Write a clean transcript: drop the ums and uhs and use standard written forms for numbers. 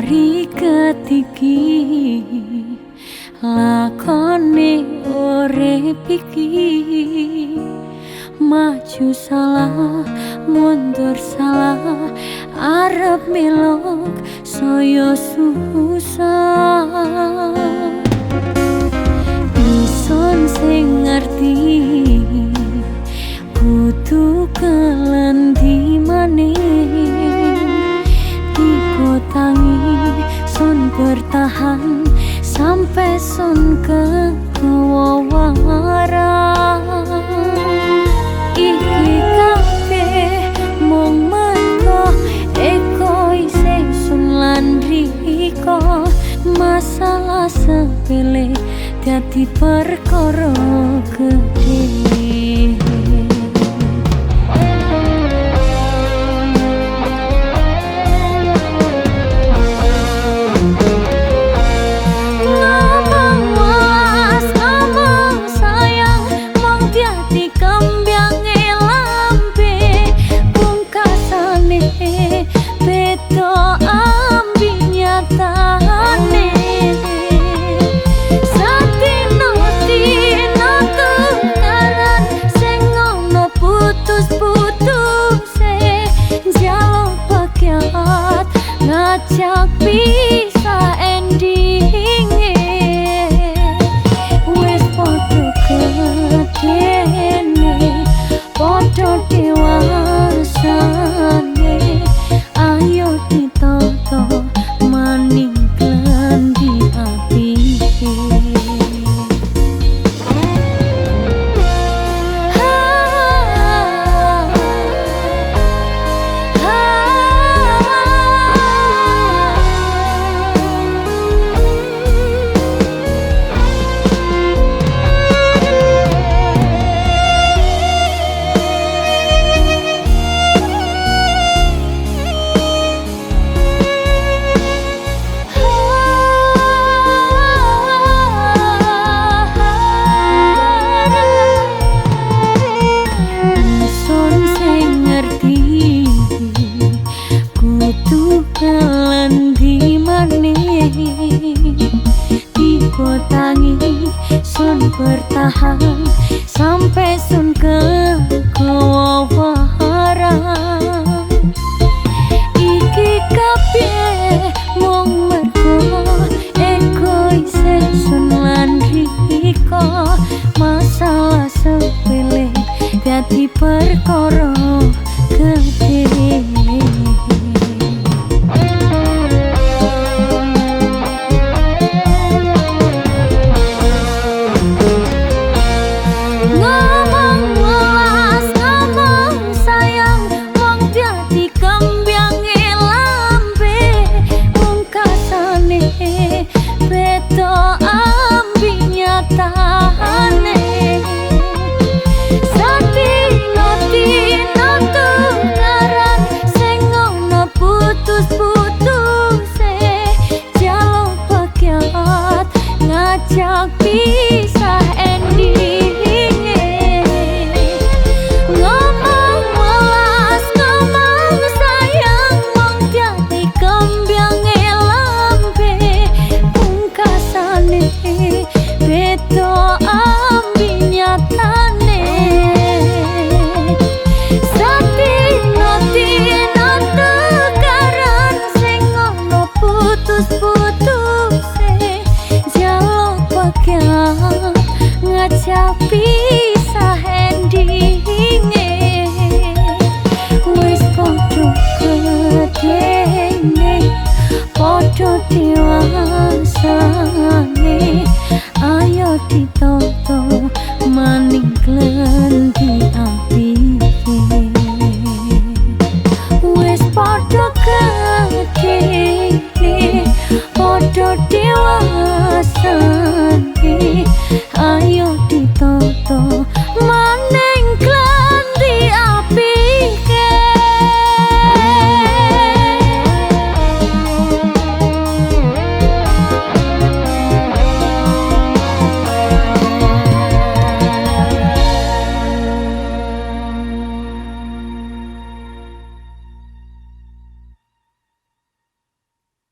Mari ketiki lakone urip iki, maju salah mundur salah, arep melok saya susah. Ison sing ngerti kudu kelendi maning, tiga tangi sun bertahan sampai sun ke kewawaran. Iki kabeh mung mergo eko isih sun lan riko, masalah sepele dadi perkara gedhe. Ngajak pisah endinge, wis padha gedene, padha dewasane, ayo ditata maning klendi apike. Kelendi maning, tiga tangi sun bertahan sampai sun ke kewawaran. Iki kabeh mung mergo egoise sun lan riko, masalah sepele dadi perkara gedhe. Ngajak pisah endinge, ngomong welas ngomong sayang, mong dadi kembyange lambe, pungkasane beda ambi nyatane. Satino-tino tukaran sing ngono putus-putuse, ngajak pisah endinge, wis padha gedene, padha dewasane, ayo ditata maning klendi apike. Wis padha gedene,